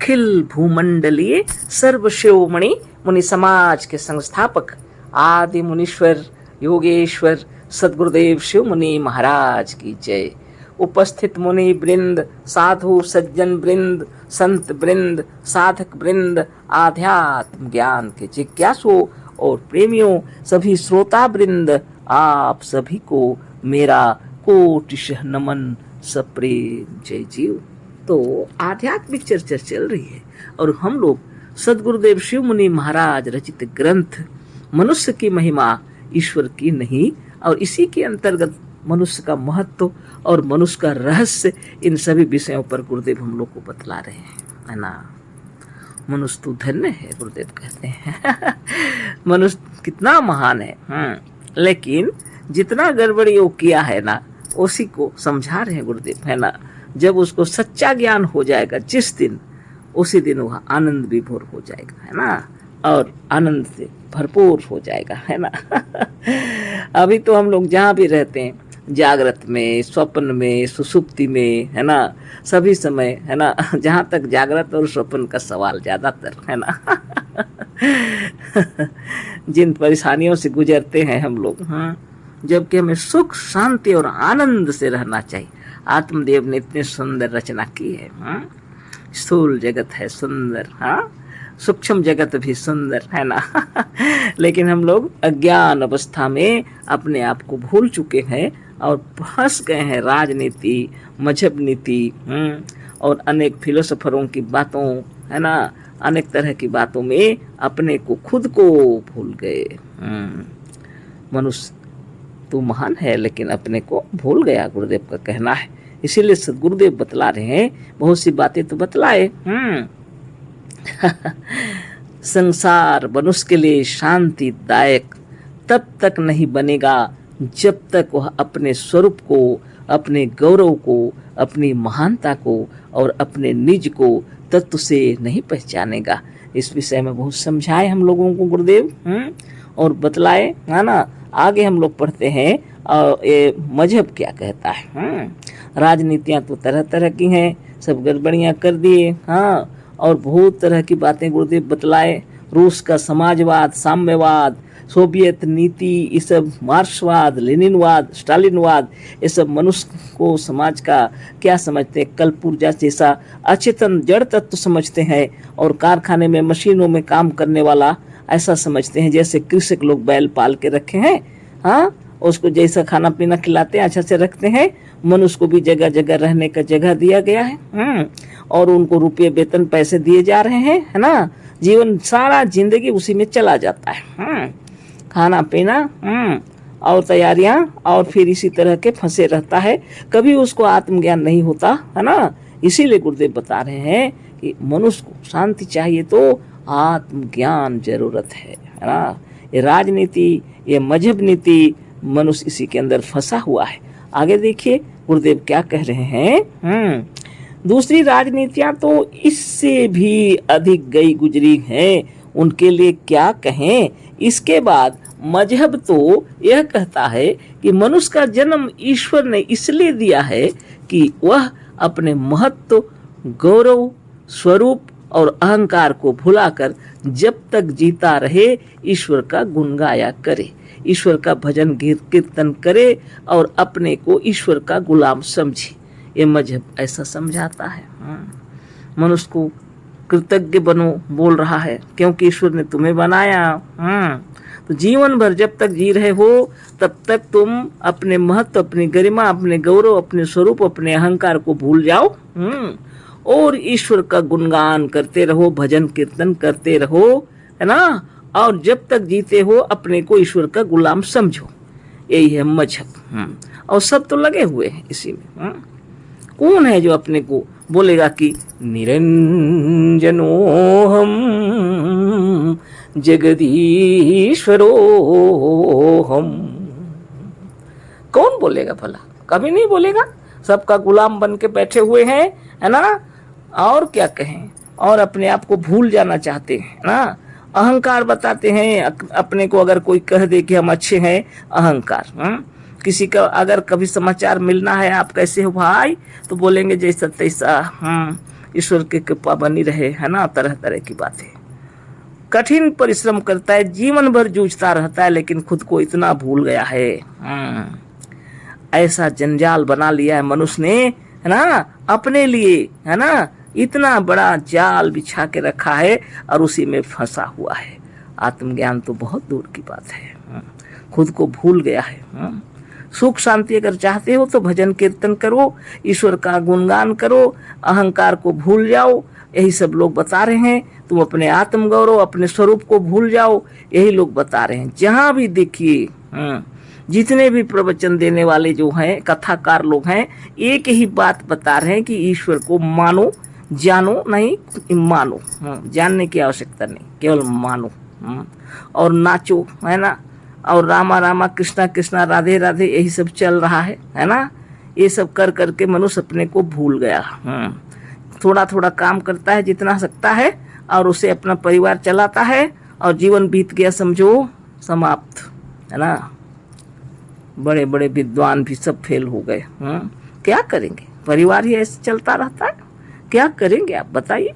अखिल भूमंडलीय सर्वशिरोमणि मुनि समाज के संस्थापक आदि मुनीश्वर योगेश्वर सद्गुरुदेव शिव मुनि महाराज की जय। उपस्थित मुनि वृंद, साधु सज्जन वृंद, संत वृंद, साधक वृंद, आध्यात्म ज्ञान के जिज्ञासु और प्रेमियों, सभी श्रोता वृंद, आप सभी को मेरा कोटिशः नमन सप्रेम जय जीव। तो आध्यात्मिक चर्चा चल रही है और हम लोग सद्गुरुदेव शिव मुनि महाराज रचित ग्रंथ मनुष्य की महिमा ईश्वर की नहीं और इसी के अंतर्गत मनुष्य का महत्व और मनुष्य का रहस्य, इन सभी विषयों पर गुरुदेव हम लोग को बतला रहे हैं, है ना। मनुष्य तो धन्य है, गुरुदेव कहते हैं मनुष्य कितना महान है। लेकिन जितना गड़बड़ी वो किया है ना, उसी को समझा रहे हैं गुरुदेव, है ना। जब उसको सच्चा ज्ञान हो जाएगा जिस दिन, उसी दिन वह आनंद विभोर हो जाएगा, है ना, और आनंद से भरपूर हो जाएगा, है ना अभी तो हम लोग जहाँ भी रहते हैं, जागृत में, स्वप्न में, सुसुप्ति में, है ना, सभी समय, है ना, जहाँ तक जागृत और स्वप्न का सवाल ज़्यादातर, है ना जिन परेशानियों से गुजरते हैं हम लोग, जबकि हमें सुख शांति और आनंद से रहना चाहिए। आत्मदेव ने इतनी सुंदर रचना की है। स्थूल जगत है सुंदर, सूक्ष्म जगत भी सुंदर, है ना लेकिन हम लोग अज्ञान अवस्था में अपने आप को भूल चुके हैं और फंस गए हैं राजनीति, मजहब नीति और अनेक फिलोसोफरों की बातों, है ना, अनेक तरह की बातों में अपने को, खुद को भूल गए। मनुष्य तो महान है लेकिन अपने को भूल गया, गुरुदेव का कहना है। इसीलिए सद्गुरुदेव बतला रहे हैं, बहुत सी बातें तो बतलाए। संसार मनुष्य के लिए शांतिदायक तब तक नहीं बनेगा जब तक वह अपने स्वरूप को, अपने गौरव को, अपनी महानता को और अपने निज को तत्व से नहीं पहचानेगा। इस विषय में बहुत समझाए हम लोगों को गुरुदेव और बतलाए, है ना। आगे हम लोग पढ़ते हैं और ये मजहब क्या कहता है। राजनीतियाँ तो तरह तरह की हैं, सब गड़बड़ियाँ कर दिए, और बहुत तरह की बातें गुरुदेव बतलाए। रूस का समाजवाद, साम्यवाद, सोवियत नीति, ये सब मार्क्सवाद, लेनिनवाद, स्टालिनवाद, ये सब मनुष्य को, समाज का क्या समझते हैं, कल पुर्जा जैसा अचेतन जड़ तत्व समझते हैं और कारखाने में, मशीनों में काम करने वाला ऐसा समझते हैं। जैसे कृषक लोग बैल पाल के रखे हैं, उसको जैसा खाना पीना खिलाते हैं, अच्छा से रखते हैं, मनुष्य को भी जगह जगह रहने का जगह दिया गया है और उनको रुपये वेतन पैसे दिए जा रहे हैं, है ना। जीवन सारा जिंदगी उसी में चला जाता है, खाना पीना और तैयारियां, और फिर इसी तरह के फंसे रहता है, कभी उसको आत्मज्ञान नहीं होता, है ना। इसीलिए गुरुदेव बता रहे हैं कि मनुष्य को शांति चाहिए तो आत्मज्ञान जरूरत है ना। ये राजनीति, ये मजहब नीति, मनुष्य इसी के अंदर फंसा हुआ है। आगे देखिए गुरुदेव क्या कह रहे हैं। दूसरी राजनीतियां तो इससे भी अधिक गई गुजरी हैं, उनके लिए क्या कहें। इसके बाद मजहब तो यह कहता है कि मनुष्य का जन्म ईश्वर ने इसलिए दिया है कि वह अपने महत्व, गौरव, स्वरूप और अहंकार को भुलाकर जब तक जीता रहे ईश्वर का गुण गाया करे, ईश्वर का भजन कीर्तन करे और अपने को ईश्वर का गुलाम समझे। ये मजहब ऐसा समझाता है। मनुष्य को कृतज्ञ बनो बोल रहा है, क्योंकि ईश्वर ने तुम्हें बनाया। तो जीवन भर जब तक जी रहे हो तब तक तुम अपने महत्व, अपनी गरिमा, अपने गौरव, अपने स्वरूप, अपने अहंकार को भूल जाओ और ईश्वर का गुणगान करते रहो, भजन कीर्तन करते रहो, है ना। और जब तक जीते हो अपने को ईश्वर का गुलाम समझो। यही है मजहब। और सब तो लगे हुए हैं इसी में। कौन है जो अपने को बोलेगा कि निरंजनो हम जगदीश्वरो हम। कौन बोलेगा भला? कभी नहीं बोलेगा। सबका गुलाम बन के बैठे हुए हैं, है ना। और क्या कहें, और अपने आप को भूल जाना चाहते हैं ना। अहंकार बताते हैं अपने को। अगर कोई कह दे कि हम अच्छे हैं, अहंकार। किसी का अगर कभी समाचार मिलना है, आप कैसे हो भाई, तो बोलेंगे जैसा तैसा। ईश्वर की कृपा बनी रहे, है ना। तरह तरह की बातें। कठिन परिश्रम करता है, जीवन भर जूझता रहता है, लेकिन खुद को इतना भूल गया है। ऐसा जंजाल बना लिया है मनुष्य ने, है ना, अपने लिए, है ना। इतना बड़ा जाल बिछा के रखा है और उसी में फंसा हुआ है। आत्मज्ञान तो बहुत दूर की बात है। खुद को भूल गया है। सुख शांति अगर चाहते हो तो भजन कीर्तन करो, ईश्वर का गुणगान करो, अहंकार को भूल जाओ, यही सब लोग बता रहे हैं। तुम अपने आत्म गौरव, अपने स्वरूप को भूल जाओ, यही लोग बता रहे हैं। जहां भी देखिए, जितने भी प्रवचन देने वाले जो हैं, कथाकार लोग हैं, एक ही बात बता रहे हैं कि ईश्वर को मानो, जानो नहीं, मानो। जानने की आवश्यकता नहीं, केवल मानो और नाचो, है ना। और रामा रामा कृष्णा कृष्णा राधे राधे यही सब चल रहा है ना। ये सब कर करके मनुष्य अपने को भूल गया। थोड़ा थोड़ा काम करता है जितना सकता है और उसे अपना परिवार चलाता है और जीवन बीत गया, समझो समाप्त, है ना। बड़े बड़े विद्वान भी सब फेल हो गए। क्या करेंगे, परिवार ही ऐसे चलता रहता है, क्या करेंगे आप बताइए।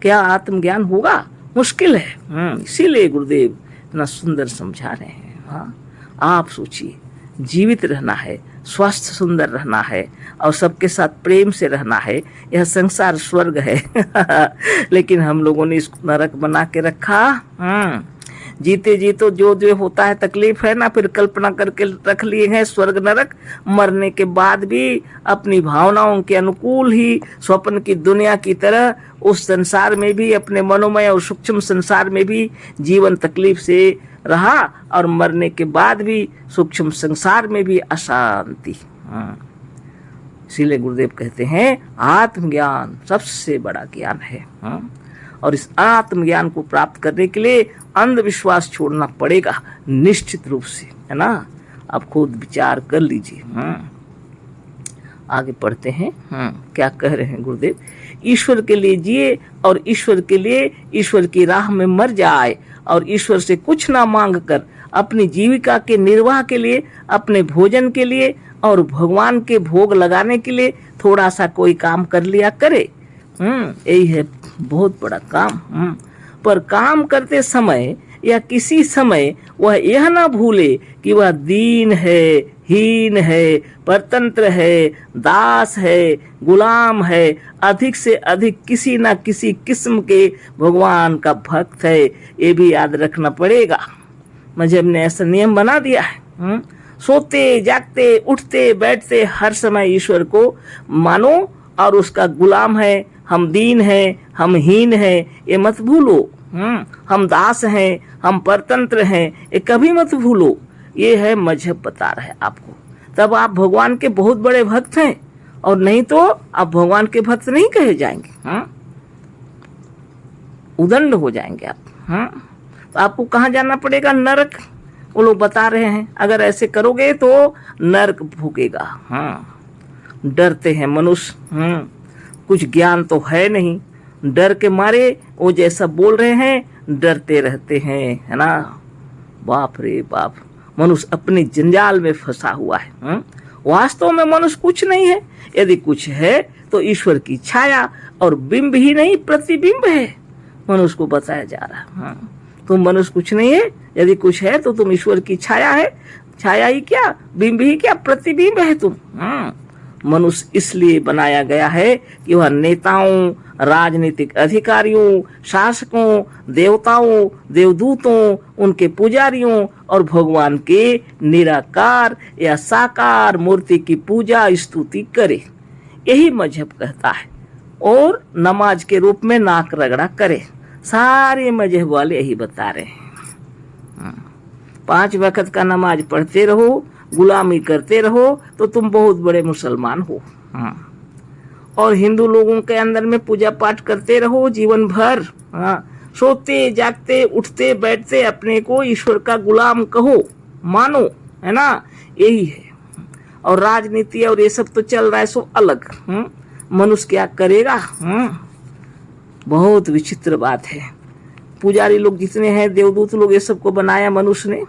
क्या आत्मज्ञान होगा, मुश्किल है। इसीलिए गुरुदेव इतना सुंदर समझा रहे हैं। आप सोचिए, जीवित रहना है, स्वस्थ सुंदर रहना है और सबके साथ प्रेम से रहना है। यह संसार स्वर्ग है लेकिन हम लोगों ने इसको नरक बना के रखा। जीते जी तो जो जो होता है तकलीफ है ना, फिर कल्पना करके रख लिए हैं स्वर्ग नरक। मरने के बाद भी अपनी भावनाओं के अनुकूल ही स्वप्न की दुनिया की तरह उस संसार में भी, अपने मनोमय और सूक्ष्म संसार में भी जीवन तकलीफ से रहा और मरने के बाद भी सूक्ष्म संसार में भी अशांति। इसीलिए गुरुदेव कहते हैं आत्मज्ञान सबसे बड़ा ज्ञान है। और इस आत्मज्ञान को प्राप्त करने के लिए अंधविश्वास छोड़ना पड़ेगा निश्चित रूप से, है ना। आप खुद विचार कर लीजिए। आगे पढ़ते हैं। क्या कह रहे हैं गुरुदेव। ईश्वर के लिए जिए और ईश्वर के लिए, ईश्वर की राह में मर जाए और ईश्वर से कुछ ना मांग कर अपनी जीविका के निर्वाह के लिए, अपने भोजन के लिए और भगवान के भोग लगाने के लिए थोड़ा सा कोई काम कर लिया करे। यही है बहुत बड़ा काम। पर काम करते समय या किसी समय वह यह ना भूले कि वह दीन है, हीन है, परतंत्र है, दास है, गुलाम है, अधिक से अधिक किसी ना किसी किस्म के भगवान का भक्त है। ये भी याद रखना पड़ेगा। मजहब ने ऐसा नियम बना दिया है। सोते जागते उठते बैठते हर समय ईश्वर को मानो और उसका गुलाम है। हम दीन हैं, हम हीन हैं, ये मत भूलो। हम दास हैं, हम परतंत्र हैं, ये कभी मत भूलो। ये है मजहब बता रहा है आपको। तब आप भगवान के बहुत बड़े भक्त हैं, और नहीं तो आप भगवान के भक्त नहीं कहे जाएंगे। उदंड हो जाएंगे आप। तो आपको कहाँ जाना पड़ेगा, नरक। वो लोग बता रहे हैं अगर ऐसे करोगे तो नरक भोगेगा। डरते हैं मनुष्य, कुछ ज्ञान तो है नहीं, डर के मारे वो जैसा बोल रहे हैं डरते रहते हैं, है ना। बाप रे बाप, मनुष्य अपने जंजाल में फंसा हुआ है। वास्तव में मनुष्य कुछ नहीं है। यदि कुछ है तो ईश्वर की छाया और बिंब ही नहीं, प्रतिबिंब है। मनुष्य को बताया जा रहा है तुम मनुष्य कुछ नहीं है। यदि कुछ है तो तुम ईश्वर की छाया है। छाया ही क्या, बिंब ही क्या, प्रतिबिंब है तुम। मनुष्य इसलिए बनाया गया है कि वह नेताओं, राजनीतिक अधिकारियों, शासकों, देवताओं, देवदूतों, उनके पुजारियों और भगवान के निराकार या साकार मूर्ति की पूजा स्तुति करे। यही मजहब कहता है। और नमाज के रूप में नाक रगड़ा करे। सारे मजहब वाले यही बता रहे हैं। 5 वक्त का नमाज पढ़ते रहो, गुलामी करते रहो तो तुम बहुत बड़े मुसलमान हो। और हिंदू लोगों के अंदर में पूजा पाठ करते रहो जीवन भर। सोते जागते उठते बैठते अपने को ईश्वर का गुलाम कहो, मानो, है ना। यही है। और राजनीति और ये सब तो चल रहा है सो अलग। मनुष्य क्या करेगा। बहुत विचित्र बात है। पुजारी लोग जितने हैं, देवदूत लोग, ये सबको बनाया मनुष्य ने।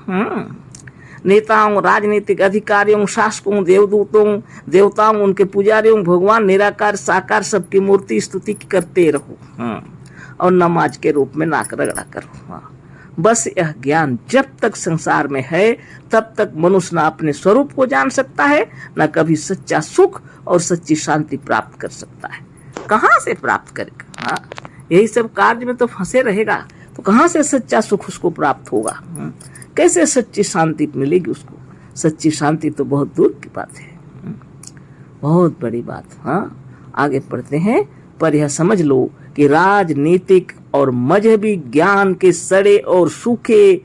नेताओं, राजनीतिक अधिकारियों, शासकों, देवदूतों, देवताओं, उनके पुजारियों, भगवान निराकार साकार सबकी मूर्ति स्तुति करते रहो। और नमाज के रूप में नाक रगड़ा करो। बस यह ज्ञान जब तक संसार में है तब तक मनुष्य न अपने स्वरूप को जान सकता है, न कभी सच्चा सुख और सच्ची शांति प्राप्त कर सकता है। कहाँ से प्राप्त करेगा? यही सब कार्य में तो फंसे रहेगा, तो कहाँ से सच्चा सुख उसको प्राप्त होगा? कैसे सच्ची शांति मिलेगी उसको? सच्ची शांति तो बहुत दूर की बात है, बहुत बड़ी बात। आगे पढ़ते हैं। पर यह समझ लो कि राजनीतिक और मजहबी ज्ञान के सड़े और सूखे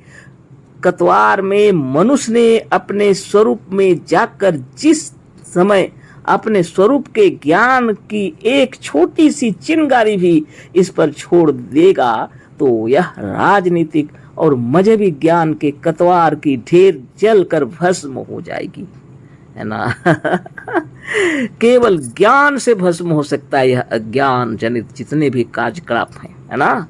कतवार में मनुष्य ने अपने स्वरूप में जाकर जिस समय अपने स्वरूप के ज्ञान की एक छोटी सी चिंगारी भी इस पर छोड़ देगा तो यह राजनीतिक और मजहबी ज्ञान के कतवार की ढेर जलकर भस्म हो जाएगी, है ना। केवल ज्ञान से भस्म हो सकता है यह अज्ञान जनित जितने भी कार्यकलाप हैं, है ना।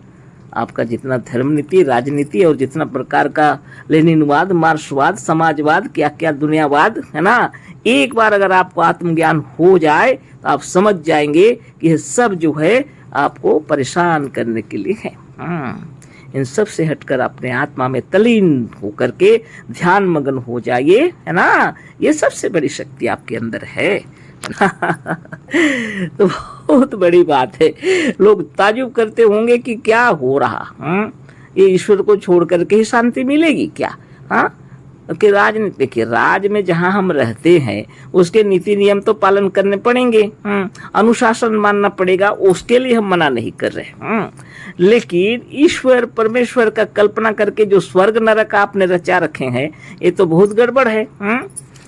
आपका जितना धर्म नीति, राजनीति और जितना प्रकार का लेनिनवाद, मार्क्सवाद, समाजवाद, क्या क्या दुनियावाद, है ना, एक बार अगर आपको आत्मज्ञान हो जाए तो आप समझ जाएंगे कि यह सब जो है आपको परेशान करने के लिए है। इन सब से हटकर अपने आत्मा में तलीन होकर के ध्यान मग्न हो जाइए, है ना। ये सबसे बड़ी शक्ति आपके अंदर है। तो बहुत बड़ी बात है। लोग ताजुब करते होंगे कि क्या हो रहा, ये ईश्वर को छोड़ करके ही शांति मिलेगी क्या? कि राजनीति, देखिए राज में जहां हम रहते हैं उसके नीति नियम तो पालन करने पड़ेंगे, अनुशासन मानना पड़ेगा, उसके लिए हम मना नहीं कर रहे। लेकिन ईश्वर परमेश्वर का कल्पना करके जो स्वर्ग नरक आपने रचा रखे हैं ये तो बहुत गड़बड़ है।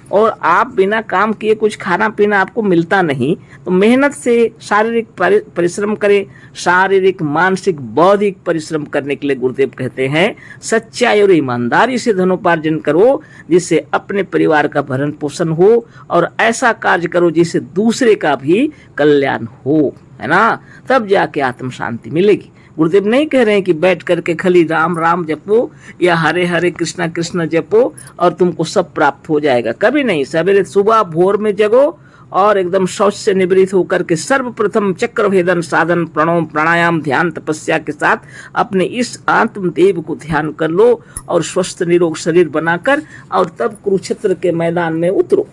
और आप बिना काम किए कुछ खाना पीना आपको मिलता नहीं, तो मेहनत से शारीरिक परिश्रम करें, शारीरिक मानसिक बौद्धिक परिश्रम करने के लिए गुरुदेव कहते हैं सच्चाई और ईमानदारी से धनोपार्जन करो जिससे अपने परिवार का भरण पोषण हो और ऐसा कार्य करो जिससे दूसरे का भी कल्याण हो, है ना। तब जाके आत्म शांति मिलेगी। गुरुदेव नहीं कह रहे हैं कि बैठ करके खाली राम राम जपो या हरे हरे कृष्णा कृष्ण जपो और तुमको सब प्राप्त हो जाएगा, कभी नहीं। सवेरे सुबह भोर में जगो और एकदम शौच से निवृत्त होकर के सर्वप्रथम चक्र भेदन साधन प्रणव प्राणायाम ध्यान तपस्या के साथ अपने इस आत्मदेव को ध्यान कर लो और स्वस्थ निरोग शरीर बनाकर और तब कुरुक्षेत्र के मैदान में उतरो,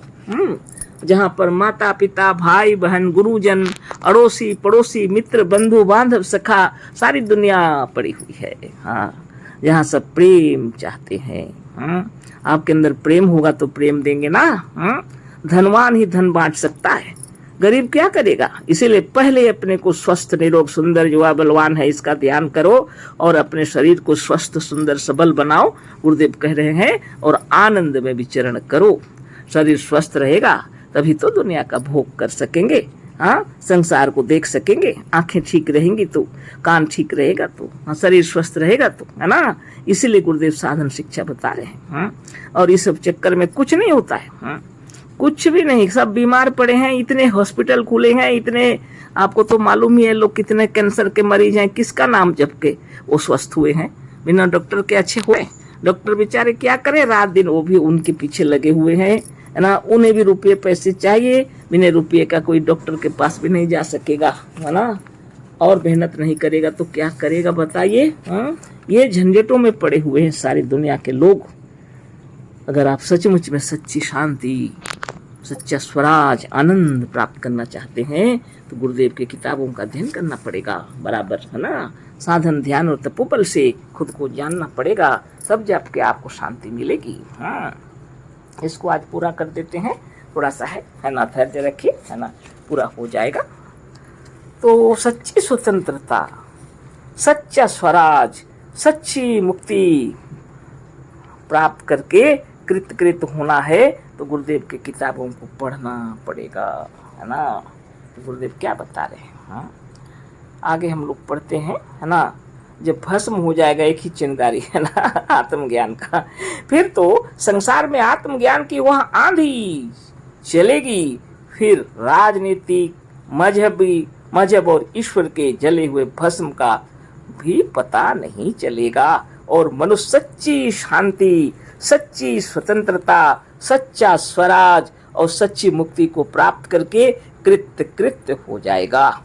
जहाँ पर माता पिता भाई बहन गुरुजन अड़ोसी पड़ोसी मित्र बंधु बांधव सखा सारी दुनिया पड़ी हुई है। जहाँ सब प्रेम चाहते हैं। आपके अंदर प्रेम होगा तो प्रेम देंगे ना। धनवान ही धन बांट सकता है, गरीब क्या करेगा। इसीलिए पहले अपने को स्वस्थ निरोग सुंदर युवा बलवान है इसका ध्यान करो और अपने शरीर को स्वस्थ सुंदर सबल बनाओ, गुरुदेव कह रहे हैं, और आनंद में विचरण करो। शरीर स्वस्थ रहेगा तभी तो दुनिया का भोग कर सकेंगे, संसार को देख सकेंगे। आंखें ठीक रहेंगी तो, कान ठीक रहेगा तो, शरीर स्वस्थ रहेगा तो, है ना। इसीलिए गुरुदेव साधन शिक्षा बता रहे हैं। और इस सब चक्कर में कुछ नहीं होता है, कुछ भी नहीं। सब बीमार पड़े हैं, इतने हॉस्पिटल खुले हैं, इतने आपको तो मालूम ही है लोग कितने कैंसर के मरीज हैं, किसका नाम जप के वो स्वस्थ हुए हैं, बिना डॉक्टर के अच्छे हुए। डॉक्टर बेचारे क्या करें, रात दिन वो भी उनके पीछे लगे हुए हैं, है ना। उन्हें भी रुपये पैसे चाहिए, बिना रुपये का कोई डॉक्टर के पास भी नहीं जा सकेगा, है ना। और मेहनत नहीं करेगा तो क्या करेगा बताइए। ये झंझटों में पड़े हुए हैं सारी दुनिया के लोग। अगर आप सचमुच में सच्ची शांति, सच्चा स्वराज, आनंद प्राप्त करना चाहते हैं तो गुरुदेव की किताबों का अध्ययन करना पड़ेगा बराबर, है ना। साधन ध्यान और तपोबल से खुद को जानना पड़ेगा, तब जाके आपको शांति मिलेगी। इसको आज पूरा कर देते हैं, थोड़ा सा है ना, धैर्य रखिए, है ना, पूरा हो जाएगा। तो सच्ची स्वतंत्रता, सच्चा स्वराज, सच्ची मुक्ति प्राप्त करके कृत होना है तो गुरुदेव की किताबों को पढ़ना पड़ेगा, है ना। तो गुरुदेव क्या बता रहे हैं, आगे हम लोग पढ़ते हैं, है ना। जब भस्म हो जाएगा एक ही चिंगारी, है ना, आत्मज्ञान का, फिर तो संसार में आत्मज्ञान की वह आंधी चलेगी। फिर राजनीति, मजहब और ईश्वर के जले हुए भस्म का भी पता नहीं चलेगा और मनुष्य सच्ची शांति, सच्ची स्वतंत्रता, सच्चा स्वराज और सच्ची मुक्ति को प्राप्त करके कृत्य कृत्य हो जाएगा।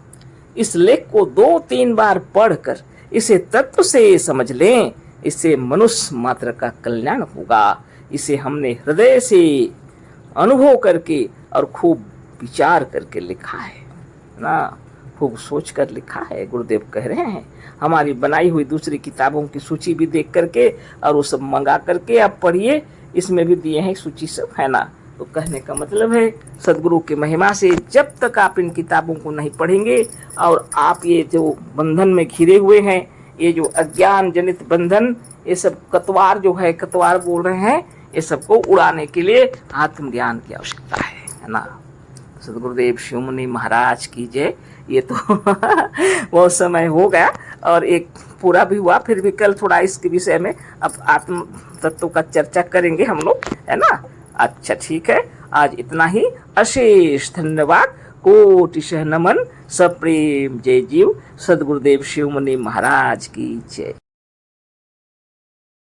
इस लेख को 2-3 बार पढ़कर इसे तत्व से समझ लें, इससे मनुष्य मात्र का कल्याण होगा। इसे हमने हृदय से अनुभव करके और खूब विचार करके लिखा है ना, खूब सोच कर लिखा है। गुरुदेव कह रहे हैं हमारी बनाई हुई दूसरी किताबों की सूची भी देख करके और वो सब मंगा करके आप पढ़िए, इसमें भी दिए हैं सूची सब, है ना। तो कहने का मतलब है सदगुरु की महिमा से जब तक आप इन किताबों को नहीं पढ़ेंगे और आप ये जो बंधन में घिरे हुए हैं, ये जो अज्ञान जनित बंधन, ये सब कतवार जो है, कतवार बोल रहे हैं, ये सबको उड़ाने के लिए आत्मज्ञान की आवश्यकता है ना। सदगुरुदेव शिवमुनि महाराज की जय। ये तो बहुत समय हो गया और एक पूरा भी हुआ, फिर भी कल थोड़ा इसके विषय में अब आत्म तत्व का चर्चा करेंगे हम लोग, है ना। अच्छा ठीक है, आज इतना ही। अशेष धन्यवाद, कोटिशः नमन, सप्रेम जय जीव। सदगुरुदेव शिवमुनि महाराज की जय।